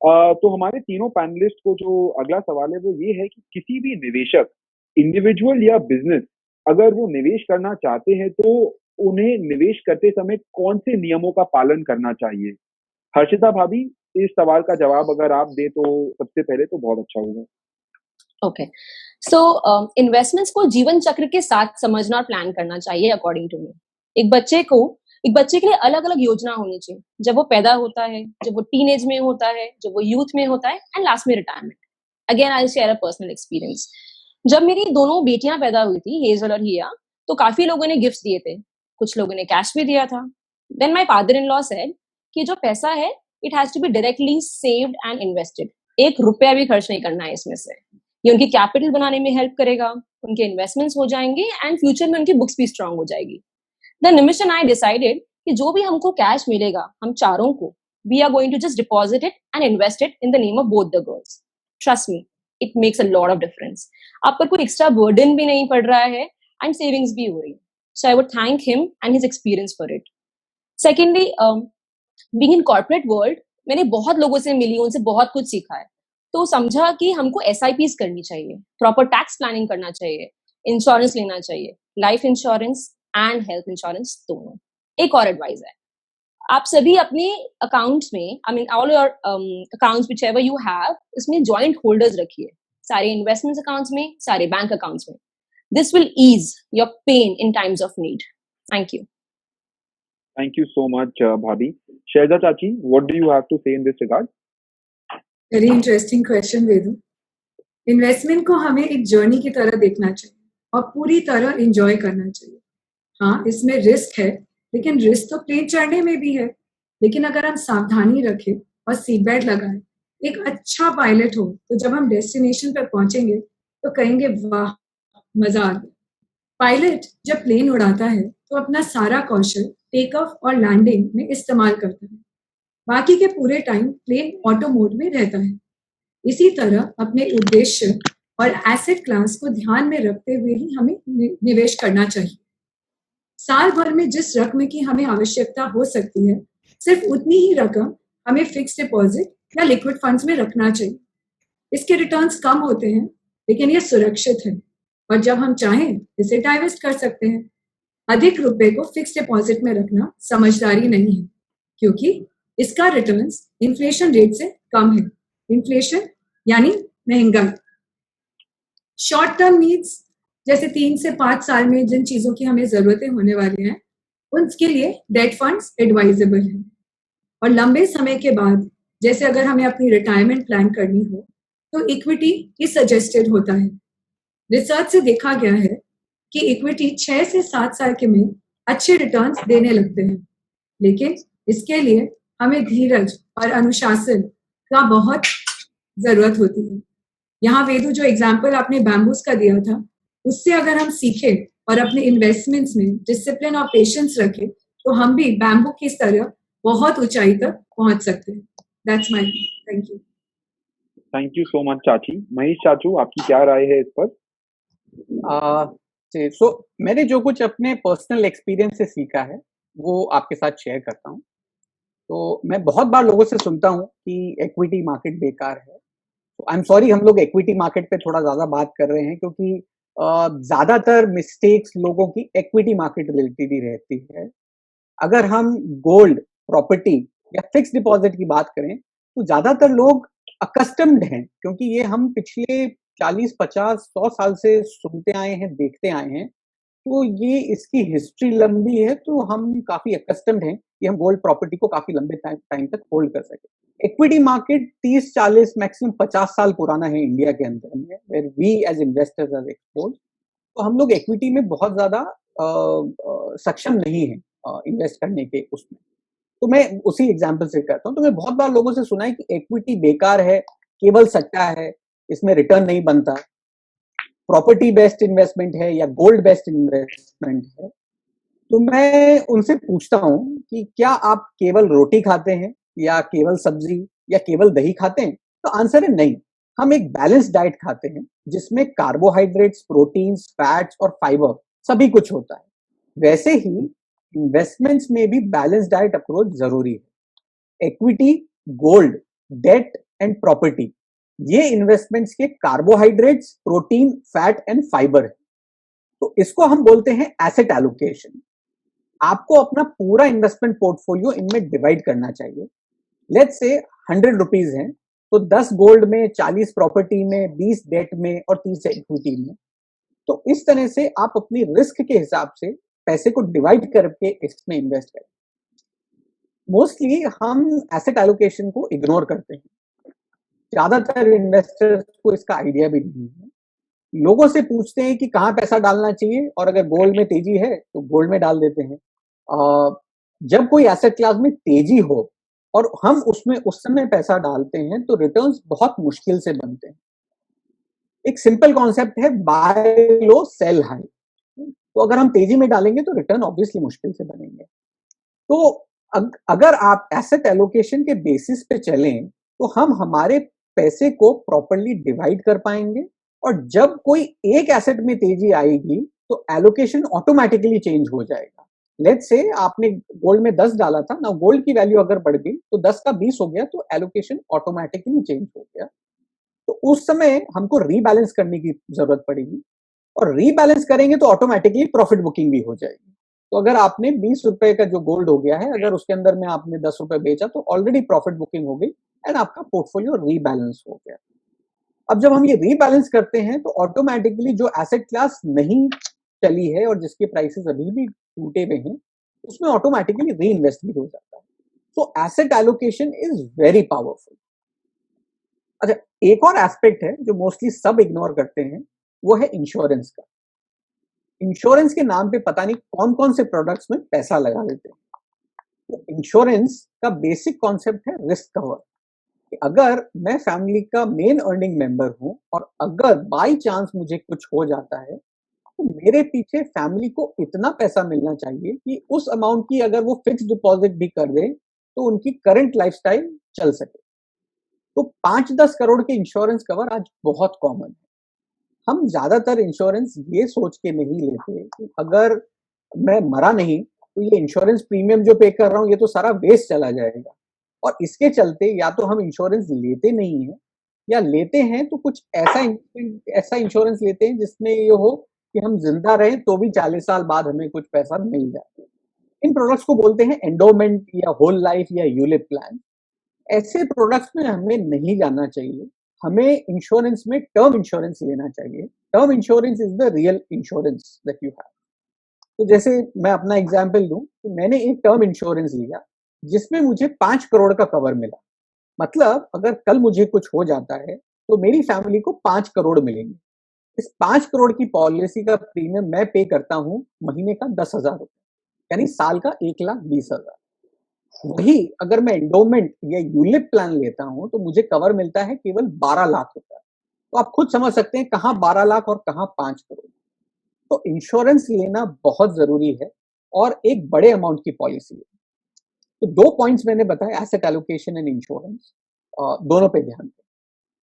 तो हमारे तीनों पैनलिस्ट को जो अगला सवाल है वो ये है कि किसी भी निवेशक, इंडिविजुअल या बिजनेस, अगर वो निवेश करना चाहते हैं तो उन्हें निवेश करते समय कौन से नियमों का पालन करना चाहिए? हर्षिता भाभी, इस सवाल का जवाब अगर आप दें तो सबसे पहले तो बहुत अच्छा होगा। ओके, सो इन्वेस्टमेंट्स को जीवन चक्र के साथ समझना और प्लान करना चाहिए अकॉर्डिंग टू मी। एक बच्चे के लिए अलग अलग योजना होनी चाहिए, जब वो पैदा होता है, जब वो टीनेज में होता है, जब वो यूथ में होता है एंड लास्ट में retirement. Again I share a personal experience. जब मेरी दोनों बेटियां पैदा हुई थी, हेजल और हिया, तो काफी लोगों ने गिफ्ट दिए थे, कुछ लोगों ने कैश भी दिया था। Then my father in law said कि जो पैसा है it has to be directly saved and invested. एक रुपया भी खर्च नहीं करना है इसमें से। ये उनकी कैपिटल बनाने में हेल्प करेगा, उनके इन्वेस्टमेंट्स हो जाएंगे एंड फ्यूचर में उनकी बुक्स भी स्ट्रांग हो जाएगी। The Nimish and I decided कि जो भी हमको कैश मिलेगा, हम चारों को, we are going to just deposit it and invest it in the name of both the girls. Trust me, it makes a lot of difference. आप पर कोई एक्स्ट्रा बर्डन भी नहीं पड़ रहा है एंड सेविंग्स भी हो रही है। So I would thank him and his experience for it. Secondly, being in corporate world, मैंने बहुत लोगों से मिली, उनसे बहुत कुछ सीखा है। तो समझा कि हमको SIPs करनी चाहिए, प्रॉपर टैक्स प्लानिंग करना चाहिए, इंश्योरेंस लेना चाहिए, life insurance and health insurance दोनों। एक और एडवाइस है, आप सभी अपने अकाउंट्स में, I mean all your accounts whichever you have, इसमें जॉइंट होल्डर्स रखिए, सारे इन्वेस्टमेंट अकाउंट्स में, सारे बैंक अकाउंट्स में। This will ease your pain in times of need. Thank you. Thank you so much, Bhabhi. Shaida Chachi, what do you have to say in this regard? Very interesting question वेदु। Investment को हमें एक journey की तरह देखना चाहिए और पूरी तरह एंजॉय करना चाहिए। हाँ, इसमें रिस्क है, लेकिन रिस्क तो प्लेन चढ़ने में भी है। लेकिन अगर हम सावधानी रखें और सीट बेल्ट लगाएं, एक अच्छा पायलट हो, तो जब हम डेस्टिनेशन पर पहुंचेंगे तो कहेंगे वाह, मजा आ गया। पायलट जब प्लेन उड़ाता है तो अपना सारा कौशल टेक ऑफ और लैंडिंग में इस्तेमाल करता है, बाकी के पूरे टाइम प्लेन ऑटो मोड में रहता है। इसी तरह अपने उद्देश्य और एसेट क्लास को ध्यान में रखते हुए ही हमें निवेश करना चाहिए। साल भर में जिस रकम की हमें आवश्यकता हो सकती है, सिर्फ उतनी ही रकम हमें फिक्स डिपॉजिट या लिक्विड फंड्स में रखना चाहिए। इसके रिटर्न्स कम होते हैं, लेकिन ये सुरक्षित है और जब हम चाहें इसे डाइवेस्ट कर सकते हैं। अधिक रुपए को फिक्स डिपॉजिट में रखना समझदारी नहीं है, क्योंकि इसका रिटर्न्स इन्फ्लेशन रेट से कम है। इन्फ्लेशन यानी महंगाई। शॉर्ट टर्म नीड्स जैसे 3 से 5 साल में जिन चीजों की हमें जरूरतें होने वाली हैं, उनके लिए डेट फंड्स एडवाइजेबल है। और लंबे समय के बाद, जैसे अगर हमें अपनी रिटायरमेंट प्लान करनी हो, तो इक्विटी ही सजेस्टेड होता है। रिसर्च से देखा गया है कि इक्विटी 6 से 7 साल के में अच्छे रिटर्न्स देने लगते हैं, लेकिन इसके लिए हमें धीरज और अनुशासन का बहुत जरूरत होती है। यहाँ वेदु, जो एग्जाम्पल आपने बैम्बूस का दिया था, उससे अगर हम सीखे और अपने इन्वेस्टमेंट्स में डिसिप्लिन और पेशेंस रखें, तो हम भी बैम्बू की तरह बहुत ऊंचाई तक पहुंच सकते हैं। That's my thank you. Thank you so much चाची। महेश चाचू, आपकी क्या राय है इस पर? सो मैंने जो कुछ अपने पर्सनल एक्सपीरियंस से सीखा है वो आपके साथ शेयर करता हूँ। तो मैं बहुत बार लोगों से सुनता हूँ कि इक्विटी मार्केट बेकार है। तो आई एम सॉरी, हम लोग इक्विटी मार्केट पे थोड़ा ज्यादा बात कर रहे हैं, क्योंकि ज्यादातर मिस्टेक्स लोगों की इक्विटी मार्केट रिलेटेड ही रहती है। अगर हम गोल्ड, प्रॉपर्टी या फिक्स डिपॉजिट की बात करें, तो ज्यादातर लोग अकस्टम्ड हैं, क्योंकि ये हम पिछले 40, 50, 100 साल से सुनते आए हैं, देखते आए हैं। तो ये इसकी हिस्ट्री लंबी है, तो हम काफी अकस्टम्ड हैं कि हम गोल्ड प्रॉपर्टी को काफी लंबे टाइम तक होल्ड कर सके। इक्विटी मार्केट 30, 40, मैक्सिमम 50 साल पुराना है इंडिया के अंदर में, where we as investors are exposed. तो हम लोग इक्विटी में बहुत ज्यादा सक्षम नहीं है इन्वेस्ट करने के उसमें। तो मैं उसी एग्जाम्पल से कहता हूँ। तो मैं बहुत बार लोगों से सुना है कि इक्विटी बेकार है, केवल सट्टा है, इसमें रिटर्न नहीं बनता, प्रॉपर्टी बेस्ड इन्वेस्टमेंट है या गोल्ड बेस्ड इन्वेस्टमेंट है। तो मैं उनसे पूछता हूँ कि क्या आप केवल रोटी खाते हैं या केवल सब्जी या केवल दही खाते हैं? तो आंसर है नहीं। हम एक बैलेंस डाइट खाते हैं जिसमें कार्बोहाइड्रेट्स, प्रोटीन्स, फैट्स और फाइबर सभी कुछ होता है। वैसे ही इन्वेस्टमेंट्स में भी बैलेंस डाइट अप्रोच जरूरी है। Equity, gold, debt and property, ये इन्वेस्टमेंट्स के carbohydrates, protein, fat and fibre है। तो इसको हम बोलते हैं एसेट एलोकेशन। आपको अपना पूरा इन्वेस्टमेंट पोर्टफोलियो इनमें डिवाइड करना चाहिए। लेट्स से 100 रुपीज हैं, तो 10 गोल्ड में, 40 प्रॉपर्टी में, 20 डेट में और 30 इक्विटी में। तो इस तरह से आप अपनी रिस्क के हिसाब से पैसे को डिवाइड करके इसमें इन्वेस्ट करें। मोस्टली हम एसेट एलोकेशन को इग्नोर करते हैं। ज्यादातर इन्वेस्टर्स को इसका आइडिया भी नहीं है। लोगों से पूछते हैं कि कहाँ पैसा डालना चाहिए, और अगर गोल्ड में तेजी है तो गोल्ड में डाल देते हैं। जब कोई एसेट क्लास में तेजी हो और हम उसमें उस समय पैसा डालते हैं तो रिटर्न्स बहुत मुश्किल से बनते हैं। एक सिंपल कॉन्सेप्ट है, बाय लो सेल हाई। तो अगर हम तेजी में डालेंगे तो रिटर्न ऑब्वियसली मुश्किल से बनेंगे। तो अगर आप एसेट एलोकेशन के बेसिस पे चलें तो हम हमारे पैसे को प्रॉपर्ली डिवाइड कर पाएंगे, और जब कोई एक एसेट में तेजी आएगी तो एलोकेशन ऑटोमेटिकली चेंज हो जाएगा। लेट्स से आपने गोल्ड में 10 डाला था ना, गोल्ड की वैल्यू अगर बढ़ गई तो 10 का 20 हो गया, तो एलोकेशन ऑटोमेटिकली चेंज हो गया। तो उस समय हमको रीबैलेंस करने की जरूरत पड़ेगी, और रीबैलेंस करेंगे तो ऑटोमेटिकली प्रॉफिट बुकिंग भी हो जाएगी। तो अगर आपने 20 रुपए का जो गोल्ड हो गया है, अगर उसके अंदर में आपने 10 रुपए बेचा तो ऑलरेडी प्रॉफिट बुकिंग हो गई एंड आपका पोर्टफोलियो रीबैलेंस हो गया। अब जब हम ये रीबैलेंस करते हैं तो ऑटोमेटिकली जो एसेट क्लास नहीं चली है और जिसके प्राइसेस अभी भी टूटे हुए हैं, उसमें ऑटोमेटिकली री इन्वेस्ट भी हो जाता है। तो asset allocation is very powerful. अच्छा, एक और एस्पेक्ट है जो मोस्टली सब इग्नोर करते हैं, वो है इंश्योरेंस का। इंश्योरेंस के नाम पे पता नहीं कौन कौन से प्रोडक्ट्स में पैसा लगा देते हैं। तो इंश्योरेंस का बेसिक कॉन्सेप्ट है रिस्क कवर। अगर मैं फैमिली का मेन अर्निंग मेंबर हूं और अगर बाय चांस मुझे कुछ हो जाता है तो मेरे पीछे फैमिली को इतना पैसा मिलना चाहिए कि उस अमाउंट की अगर वो फिक्स डिपॉजिट भी कर दे तो उनकी करंट लाइफस्टाइल चल सके। तो 5-10 करोड़ के इंश्योरेंस कवर आज बहुत कॉमन है। हम ज्यादातर इंश्योरेंस ये सोच के नहीं लेते कि अगर मैं मरा नहीं तो ये इंश्योरेंस प्रीमियम जो पे कर रहा हूँ ये तो सारा वेस्ट चला जाएगा, और इसके चलते या तो हम इंश्योरेंस लेते नहीं है, या लेते हैं तो कुछ ऐसा इंश्योरेंस लेते हैं जिसमें ये हो कि हम जिंदा रहें तो भी 40 साल बाद हमें कुछ पैसा मिल जाए। इन प्रोडक्ट्स को बोलते हैं एंडोमेंट या होल लाइफ या यूलिप प्लान। ऐसे प्रोडक्ट्स में हमें नहीं जाना चाहिए। हमें इंश्योरेंस में टर्म इंश्योरेंस लेना चाहिए। Term insurance is the real insurance that you have. तो जैसे मैं अपना एग्जांपल दूं कि मैंने एक टर्म इंश्योरेंस लिया जिसमें मुझे 5 करोड़ का कवर मिला। मतलब अगर कल मुझे कुछ हो जाता है तो मेरी फैमिली को 5 करोड़ मिलेंगे। इस 5 करोड़ की पॉलिसी का प्रीमियम मैं पे करता हूं महीने का 10,000 रुपए, यानी साल का 1,20,000। वही अगर मैं एंडोमेंट या यूलिप प्लान लेता हूं तो मुझे कवर मिलता है केवल 12 लाख रुपए। तो आप खुद समझ सकते हैं कहां 12 लाख और कहां 5 करोड़। तो इंश्योरेंस लेना बहुत जरूरी है, और एक बड़े अमाउंट की पॉलिसी है। तो 2 पॉइंट्स मैंने बताए, एसेट एलोकेशन एंड इंश्योरेंस, दोनों पे ध्यान दें।